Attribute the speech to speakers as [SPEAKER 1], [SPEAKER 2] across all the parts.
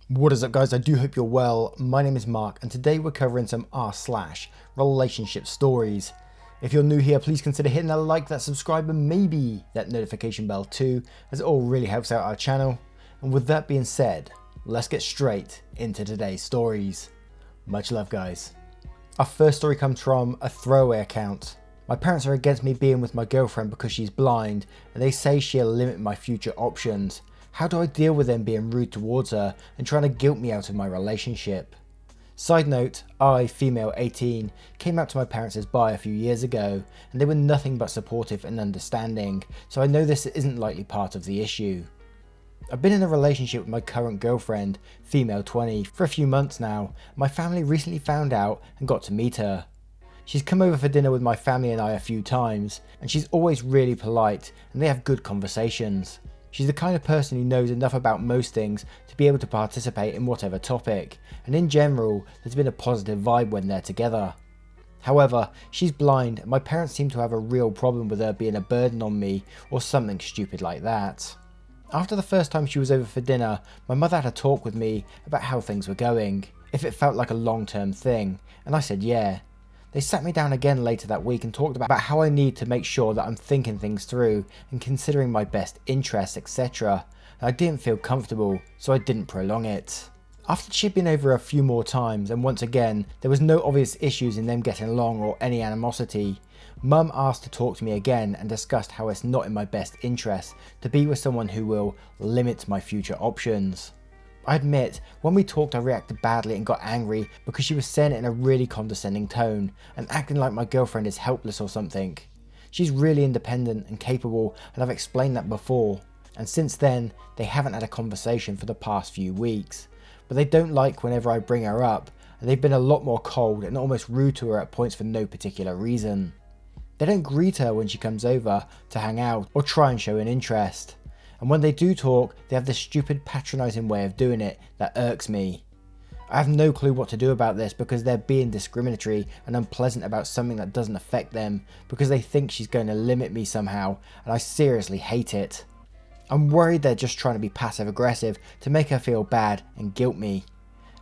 [SPEAKER 1] What is up, guys? I do hope you're well. My name is Mark and today we're covering some r/relationship stories. If you're new here, please consider hitting that like, that subscribe and maybe that notification bell too, as it all really helps out our channel. And with that being said, let's get straight into today's stories. Much love, guys. Our first story comes from a throwaway account. My parents are against me being with my girlfriend because she's blind and they say she'll limit my future options. How do I deal with them being rude towards her and trying to guilt me out of my relationship? Side note, I, female 18, came out to my parents as bi a few years ago and they were nothing but supportive and understanding, so I know this isn't likely part of the issue. I've been in a relationship with my current girlfriend, female 20, for a few months now. My family recently found out and got to meet her. She's come over for dinner with my family and I a few times, and she's always really polite and they have good conversations. She's the kind of person who knows enough about most things to be able to participate in whatever topic, and in general there's been a positive vibe when they're together. However, she's blind and my parents seem to have a real problem with her being a burden on me or something stupid like that. After the first time she was over for dinner, my mother had a talk with me about how things were going, if it felt like a long-term thing, and I said yeah. They sat me down again later that week and talked about how I need to make sure that I'm thinking things through and considering my best interests, etc. And I didn't feel comfortable, so I didn't prolong it. After she'd been over a few more times and once again there was no obvious issues in them getting along or any animosity, Mum asked to talk to me again and discussed how it's not in my best interest to be with someone who will limit my future options. I admit, when we talked I reacted badly and got angry because she was saying it in a really condescending tone and acting like my girlfriend is helpless or something. She's really independent and capable and I've explained that before, and since then they haven't had a conversation for the past few weeks. But they don't like whenever I bring her up and they've been a lot more cold and almost rude to her at points for no particular reason. They don't greet her when she comes over to hang out or try and show an interest. And when they do talk, they have this stupid patronising way of doing it that irks me. I have no clue what to do about this because they're being discriminatory and unpleasant about something that doesn't affect them because they think she's going to limit me somehow, and I seriously hate it. I'm worried they're just trying to be passive aggressive to make her feel bad and guilt me.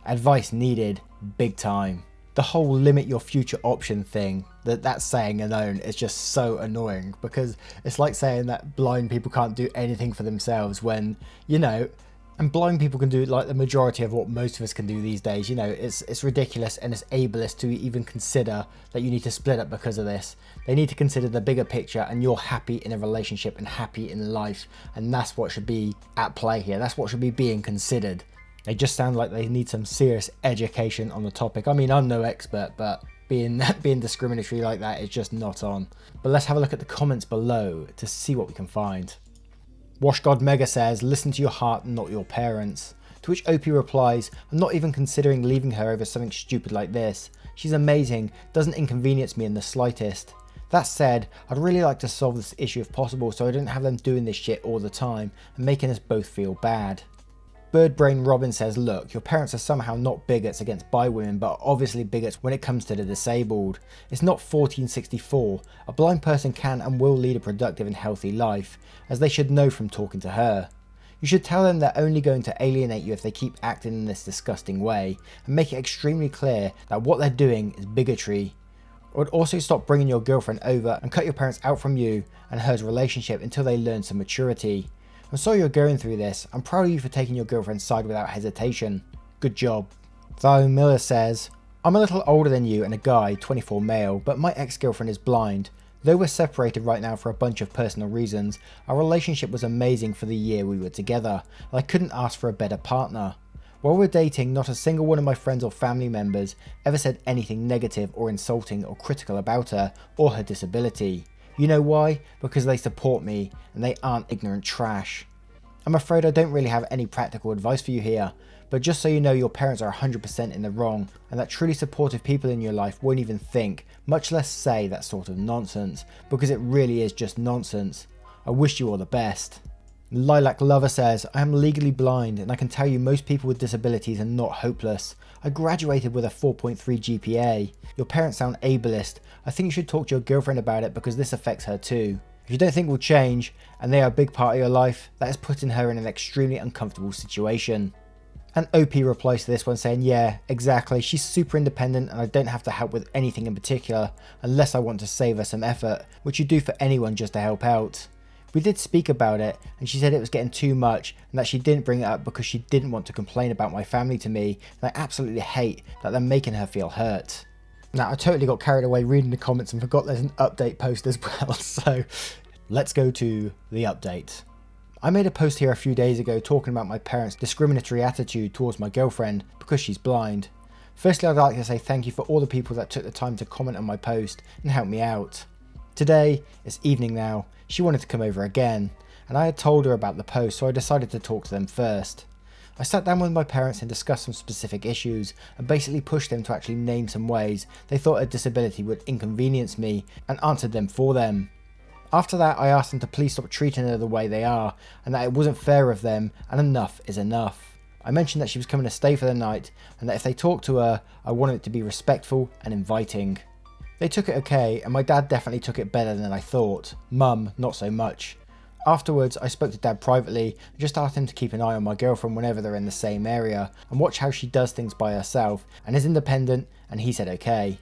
[SPEAKER 1] Advice needed, big time. The whole limit your future option thing, that saying alone is just so annoying because it's like saying that blind people can't do anything for themselves when, you know, and blind people can do like the majority of what most of us can do these days. You know, it's ridiculous and it's ableist to even consider that you need to split up because of this. They need to consider the bigger picture and you're happy in a relationship and happy in life, and that's what should be at play here. That's what should be being considered. They just sound like they need some serious education on the topic. I mean, I'm no expert, but being discriminatory like that is just not on. But let's have a look at the comments below to see what we can find. WashGod Mega says, listen to your heart and not your parents. To which OP replies, I'm not even considering leaving her over something stupid like this. She's amazing, doesn't inconvenience me in the slightest. That said, I'd really like to solve this issue if possible so I don't have them doing this shit all the time and making us both feel bad. Birdbrain Robin says, look, your parents are somehow not bigots against bi women but are obviously bigots when it comes to the disabled. It's not 1464. A blind person can and will lead a productive and healthy life, as they should know from talking to her. You should tell them they're only going to alienate you if they keep acting in this disgusting way, and make it extremely clear that what they're doing is bigotry. I would also stop bringing your girlfriend over and cut your parents out from you and her's relationship until they learn some maturity. I'm sorry you're going through this. I'm proud of you for taking your girlfriend's side without hesitation. Good job. Theo Miller says, I'm a little older than you and a guy, 24 male, but my ex-girlfriend is blind. Though we're separated right now for a bunch of personal reasons, our relationship was amazing for the year we were together, and I couldn't ask for a better partner. While we're dating, not a single one of my friends or family members ever said anything negative or insulting or critical about her or her disability. You know why? Because they support me and they aren't ignorant trash. I'm afraid I don't really have any practical advice for you here, but just so you know, your parents are 100% in the wrong and that truly supportive people in your life won't even think, much less say, that sort of nonsense, because it really is just nonsense. I wish you all the best. Lilac Lover says, I am legally blind and I can tell you most people with disabilities are not hopeless. I graduated with a 4.3 GPA. Your parents sound ableist. I think you should talk to your girlfriend about it because this affects her too. If you don't think will change and they are a big part of your life, that is putting her in an extremely uncomfortable situation. And OP replies to this one saying, yeah, exactly, she's super independent and I don't have to help with anything in particular unless I want to save her some effort, which you do for anyone just to help out. We did speak about it and she said it was getting too much and that she didn't bring it up because she didn't want to complain about my family to me, and I absolutely hate that they're making her feel hurt. Now, I totally got carried away reading the comments and forgot there's an update post as well, so let's go to the update. I made a post here a few days ago talking about my parents' discriminatory attitude towards my girlfriend because she's blind. Firstly, I'd like to say thank you for all the people that took the time to comment on my post and help me out. Today, it's evening now, she wanted to come over again, and I had told her about the post, so I decided to talk to them first. I sat down with my parents and discussed some specific issues and basically pushed them to actually name some ways they thought a disability would inconvenience me and answered them for them. After that, I asked them to please stop treating her the way they are and that it wasn't fair of them and enough is enough. I mentioned that she was coming to stay for the night and that if they talked to her, I wanted it to be respectful and inviting. They took it okay, and my dad definitely took it better than I thought. Mum, not so much. Afterwards, I spoke to Dad privately and just asked him to keep an eye on my girlfriend whenever they're in the same area and watch how she does things by herself and is independent, and he said okay.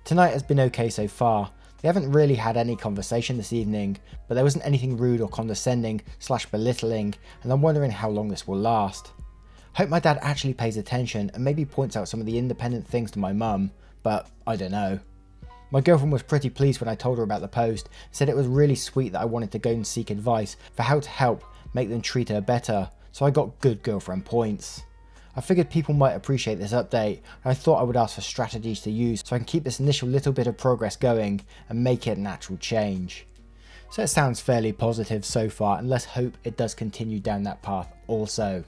[SPEAKER 1] Tonight has been okay so far. They haven't really had any conversation this evening, but there wasn't anything rude or condescending / belittling, and I'm wondering how long this will last. Hope my dad actually pays attention and maybe points out some of the independent things to my mum, but I don't know. My girlfriend was pretty pleased when I told her about the post, said it was really sweet that I wanted to go and seek advice for how to help make them treat her better, so I got good girlfriend points. I figured people might appreciate this update, and I thought I would ask for strategies to use so I can keep this initial little bit of progress going and make it an actual change. So it sounds fairly positive so far, and let's hope it does continue down that path also.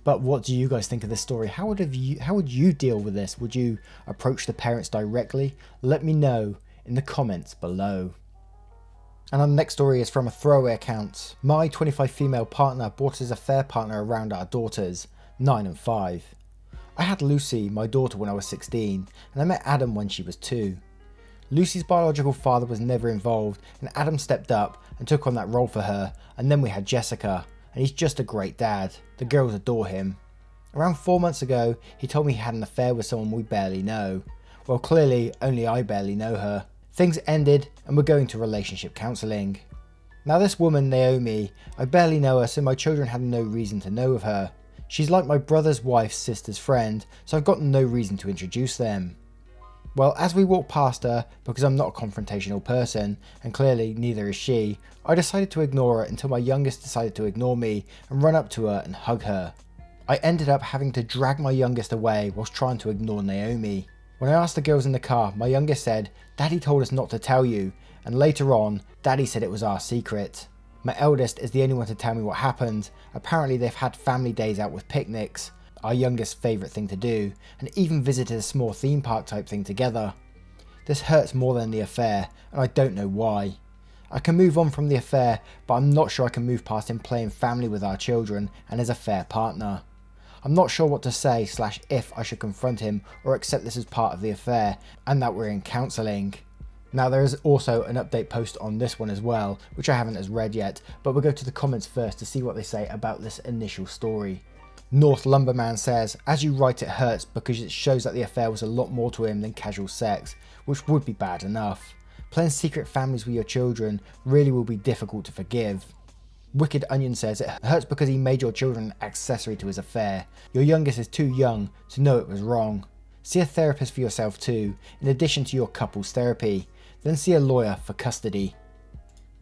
[SPEAKER 1] But what do you guys think of this story? How would you deal with this? Would you approach the parents directly? Let me know in the comments below. And our next story is from a throwaway account. My 25 female partner brought his affair partner around our daughters, 9 and 5. I had Lucy, my daughter, when I was 16, and I met Adam when she was 2. Lucy's biological father was never involved, and Adam stepped up and took on that role for her, and then we had Jessica, and he's just a great dad. The girls adore him. Around 4 months ago, he told me he had an affair with someone we barely know. Well, clearly, only I barely know her. Things ended, and we're going to relationship counselling. Now this woman, Naomi, I barely know her, so my children had no reason to know of her. She's like my brother's wife's sister's friend, so I've got no reason to introduce them. Well, as we walked past her, because I'm not a confrontational person, and clearly neither is she, I decided to ignore her until my youngest decided to ignore me and run up to her and hug her. I ended up having to drag my youngest away whilst trying to ignore Naomi. When I asked the girls in the car, my youngest said, "Daddy told us not to tell you," and later on, Daddy said it was our secret. My eldest is the only one to tell me what happened. Apparently they've had family days out with picnics, our youngest's favourite thing to do, and even visited a small theme park type thing together. This hurts more than the affair, and I don't know why. I can move on from the affair, but I'm not sure I can move past him playing family with our children and as a fair partner. I'm not sure what to say / if I should confront him or accept this as part of the affair and that we're in counselling. Now there is also an update post on this one as well, which I haven't as read yet, but we'll go to the comments first to see what they say about this initial story. North Lumberman says, "As you write, it hurts because it shows that the affair was a lot more to him than casual sex, which would be bad enough. Playing secret families with your children really will be difficult to forgive." Wicked Onion says, "It hurts because he made your children an accessory to his affair. Your youngest is too young to know it was wrong. See a therapist for yourself too, in addition to your couple's therapy. Then see a lawyer for custody."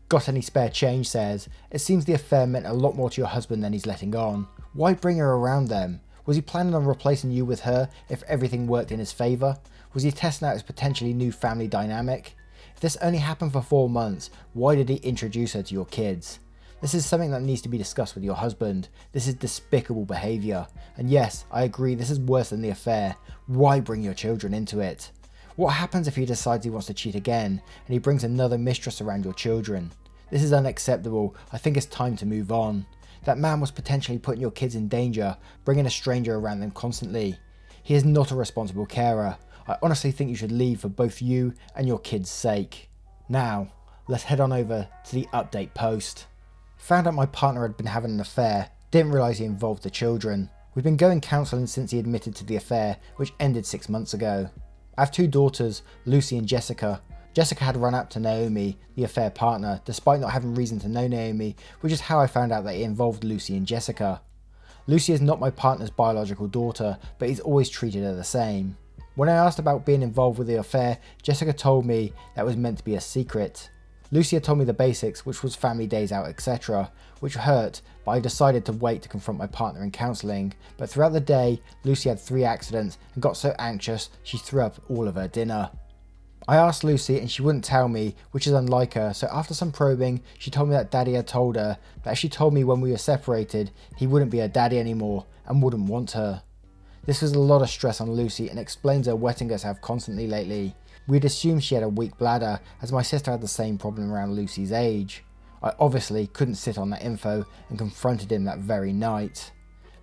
[SPEAKER 1] Got Any Spare Change says, "It seems the affair meant a lot more to your husband than he's letting on. Why bring her around then? Was he planning on replacing you with her if everything worked in his favour? Was he testing out his potentially new family dynamic? If this only happened for 4 months, why did he introduce her to your kids? This is something that needs to be discussed with your husband. This is despicable behaviour. And yes, I agree, this is worse than the affair. Why bring your children into it? What happens if he decides he wants to cheat again and he brings another mistress around your children? This is unacceptable. I think it's time to move on. That man was potentially putting your kids in danger, bringing a stranger around them constantly. He is not a responsible carer. I honestly think you should leave for both you and your kids' sake." Now, let's head on over to the update post. Found out my partner had been having an affair, didn't realise he involved the children. We've been going counselling since he admitted to the affair, which ended 6 months ago. I have 2 daughters, Lucy and Jessica. Jessica had run up to Naomi, the affair partner, despite not having reason to know Naomi, which is how I found out that it involved Lucy and Jessica. Lucy is not my partner's biological daughter, but he's always treated her the same. When I asked about being involved with the affair, Jessica told me that was meant to be a secret. Lucy had told me the basics, which was family days out, etc., which hurt, but I decided to wait to confront my partner in counselling. But throughout the day, Lucy had 3 accidents and got so anxious she threw up all of her dinner. I asked Lucy and she wouldn't tell me, which is unlike her, so after some probing, she told me that Daddy had told her that if she told me when we were separated, he wouldn't be her daddy anymore and wouldn't want her. This was a lot of stress on Lucy and explains her wetting herself constantly lately. We'd assumed she had a weak bladder, as my sister had the same problem around Lucy's age. I obviously couldn't sit on that info and confronted him that very night.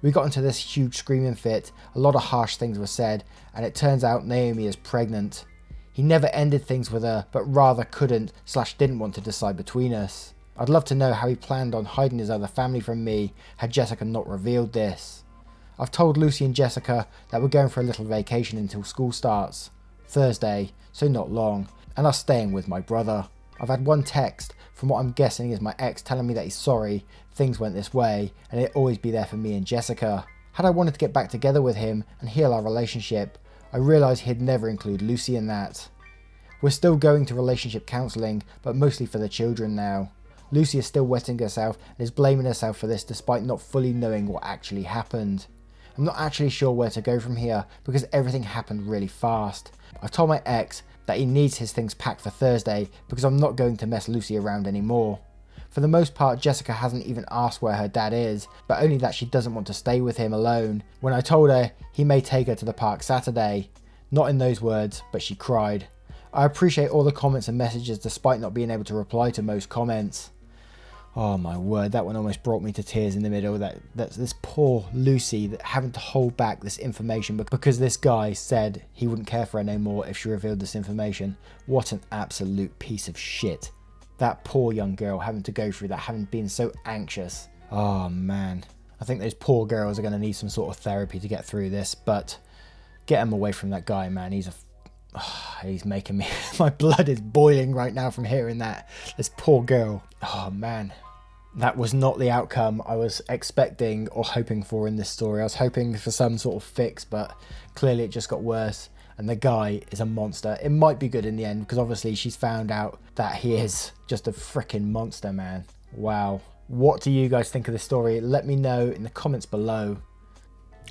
[SPEAKER 1] We got into this huge screaming fit, a lot of harsh things were said, and it turns out Naomi is pregnant. He never ended things with her, but rather couldn't/didn't want to decide between us. I'd love to know how he planned on hiding his other family from me had Jessica not revealed this. I've told Lucy and Jessica that we're going for a little vacation until school starts. Thursday, so not long, and are staying with my brother. I've had 1 text from what I'm guessing is my ex telling me that he's sorry, things went this way, and he'll always be there for me and Jessica. Had I wanted to get back together with him and heal our relationship, I realised he'd never include Lucy in that. We're still going to relationship counselling, but mostly for the children now. Lucy is still wetting herself and is blaming herself for this despite not fully knowing what actually happened. I'm not actually sure where to go from here because everything happened really fast. I've told my ex that he needs his things packed for Thursday because I'm not going to mess Lucy around anymore. For the most part, Jessica hasn't even asked where her dad is, but only that she doesn't want to stay with him alone. When I told her he may take her to the park Saturday, not in those words, but she cried. I appreciate all the comments and messages despite not being able to reply to most comments. Oh my word, that one almost brought me to tears in the middle. That's this poor Lucy that having to hold back this information because this guy said he wouldn't care for her no more if she revealed this information. What an absolute piece of shit. That poor young girl having to go through that, having been so anxious. Oh man. I think those poor girls are going to need some sort of therapy to get through this, but get him away from that guy, man. He's making me, my blood is boiling right now from hearing that. This poor girl. Oh man. That was not the outcome I was expecting or hoping for in this story. I was hoping for some sort of fix, but clearly it just got worse. And the guy is a monster. It might be good in the end because obviously she's found out that he is just a freaking monster, man. Wow. What do you guys think of this story? Let me know in the comments below.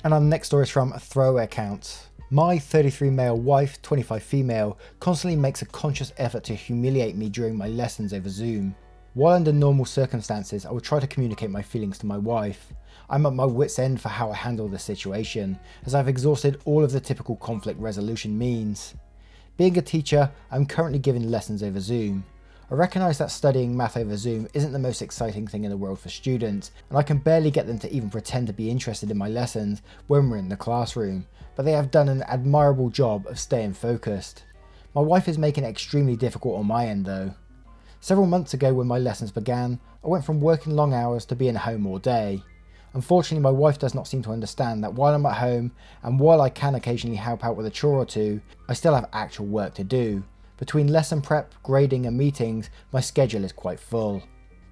[SPEAKER 1] And our next story is from a throwaway account. My 33 male wife, 25 female, constantly makes a conscious effort to humiliate me during my lessons over Zoom. While under normal circumstances, I would try to communicate my feelings to my wife. I'm at my wit's end for how I handle this situation, as I've exhausted all of the typical conflict resolution means. Being a teacher, I'm currently giving lessons over Zoom. I recognise that studying math over Zoom isn't the most exciting thing in the world for students, and I can barely get them to even pretend to be interested in my lessons when we're in the classroom, but they have done an admirable job of staying focused. My wife is making it extremely difficult on my end though. Several months ago when my lessons began, I went from working long hours to being home all day. Unfortunately, my wife does not seem to understand that while I'm at home, and while I can occasionally help out with a chore or two, I still have actual work to do. Between lesson prep, grading and meetings, my schedule is quite full.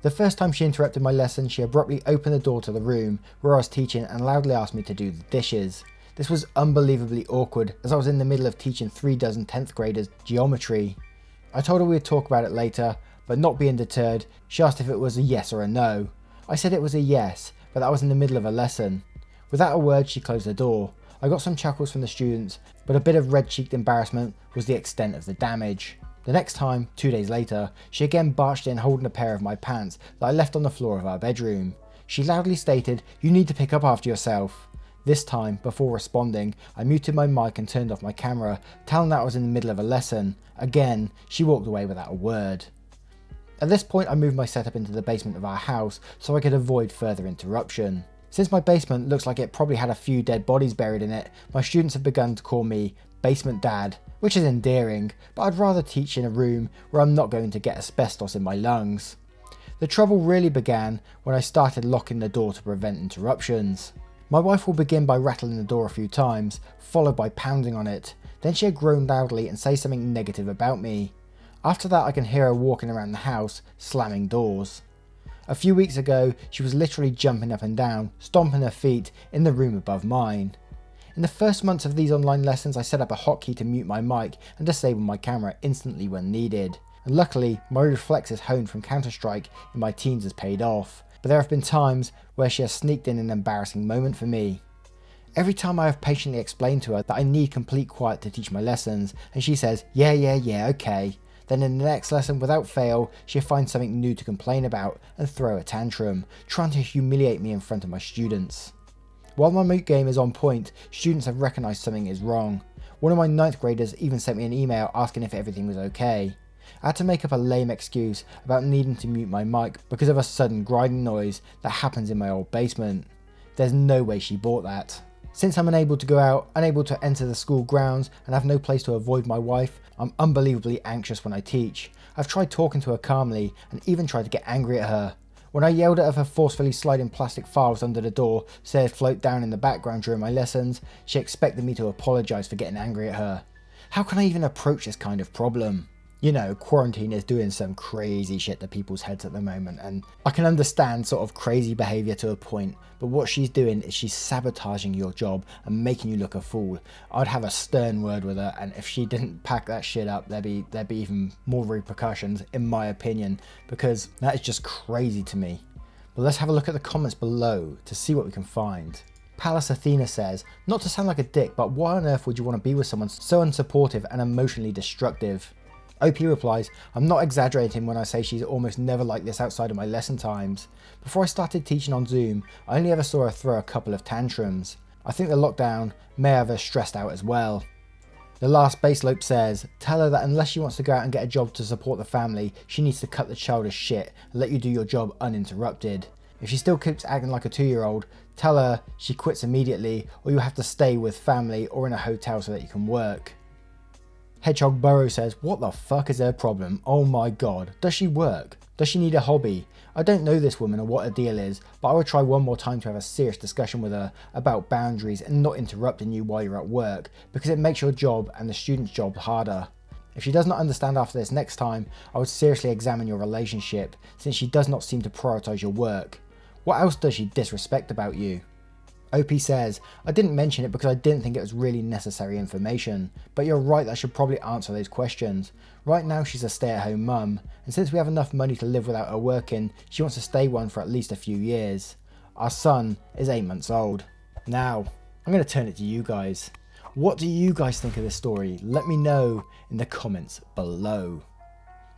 [SPEAKER 1] The first time she interrupted my lesson, she abruptly opened the door to the room where I was teaching and loudly asked me to do the dishes. This was unbelievably awkward as I was in the middle of teaching 3 dozen 10th graders geometry. I told her we'd talk about it later, but not being deterred, she asked if it was a yes or a no. I said it was a yes, but that was in the middle of a lesson. Without a word, she closed the door. I got some chuckles from the students, but a bit of red-cheeked embarrassment was the extent of the damage. The next time, 2 days later, she again barged in holding a pair of my pants that I left on the floor of our bedroom. She loudly stated, "You need to pick up after yourself." This time, before responding, I muted my mic and turned off my camera, telling that I was in the middle of a lesson. Again, she walked away without a word. At this point, I moved my setup into the basement of our house so I could avoid further interruption. Since my basement looks like it probably had a few dead bodies buried in it, my students have begun to call me Basement Dad, which is endearing, but I'd rather teach in a room where I'm not going to get asbestos in my lungs. The trouble really began when I started locking the door to prevent interruptions. My wife will begin by rattling the door a few times, followed by pounding on it. Then she'll groan loudly and say something negative about me. After that, I can hear her walking around the house, slamming doors. A few weeks ago, she was literally jumping up and down, stomping her feet in the room above mine. In the first months of these online lessons, I set up a hotkey to mute my mic and disable my camera instantly when needed. And luckily, my reflexes honed from Counter-Strike in my teens has paid off. But there have been times where she has sneaked in an embarrassing moment for me. Every time I have patiently explained to her that I need complete quiet to teach my lessons, and she says, yeah, okay. Then in the next lesson, without fail, she'll find something new to complain about and throw a tantrum, trying to humiliate me in front of my students. While my moot game is on point, students have recognised something is wrong. One of my 9th graders even sent me an email asking if everything was okay. I had to make up a lame excuse about needing to mute my mic because of a sudden grinding noise that happens in my old basement. There's no way she bought that. Since I'm unable to go out, unable to enter the school grounds, and have no place to avoid my wife, I'm unbelievably anxious when I teach. I've tried talking to her calmly and even tried to get angry at her. When I yelled at her for forcefully sliding plastic files under the door so they'd float down in the background during my lessons, she expected me to apologise for getting angry at her. How can I even approach this kind of problem? You know, quarantine is doing some crazy shit to people's heads at the moment, and I can understand sort of crazy behaviour to a point, but what she's doing is she's sabotaging your job and making you look a fool. I'd have a stern word with her, and if she didn't pack that shit up, there'd be even more repercussions, in my opinion, because that is just crazy to me. But let's have a look at the comments below to see what we can find. Pallas Athena says, not to sound like a dick, but why on earth would you want to be with someone so unsupportive and emotionally destructive? OP replies, I'm not exaggerating when I say she's almost never like this outside of my lesson times. Before I started teaching on Zoom, I only ever saw her throw a couple of tantrums. I think the lockdown may have her stressed out as well. The last baselope says, tell her that unless she wants to go out and get a job to support the family, she needs to cut the childish shit and let you do your job uninterrupted. If she still keeps acting like a 2-year-old, tell her she quits immediately or you have to stay with family or in a hotel so that you can work. Hedgehog Burrow says, what the fuck is her problem? Oh my god, does she work? Does she need a hobby? I don't know this woman or what her deal is, but I would try one more time to have a serious discussion with her about boundaries and not interrupting you while you're at work, because it makes your job and the student's job harder. If she does not understand after this next time, I would seriously examine your relationship, since she does not seem to prioritise your work. What else does she disrespect about you? OP says, I didn't mention it because I didn't think it was really necessary information, but you're right that I should probably answer those questions. Right now she's a stay-at-home mum, and since we have enough money to live without her working, she wants to stay one for at least a few years. Our son is 8 months old. Now, I'm going to turn it to you guys. What do you guys think of this story? Let me know in the comments below.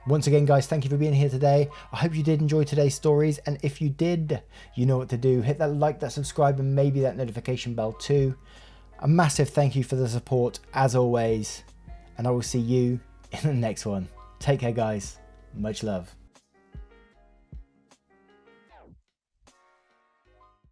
[SPEAKER 1] Once again guys, thank you for being here today. I hope you did enjoy today's stories, and if you did, you know what to do. Hit that like, that subscribe, and maybe that notification bell too. A massive thank you for the support as always, and I will see you in the next one. Take care guys, much love.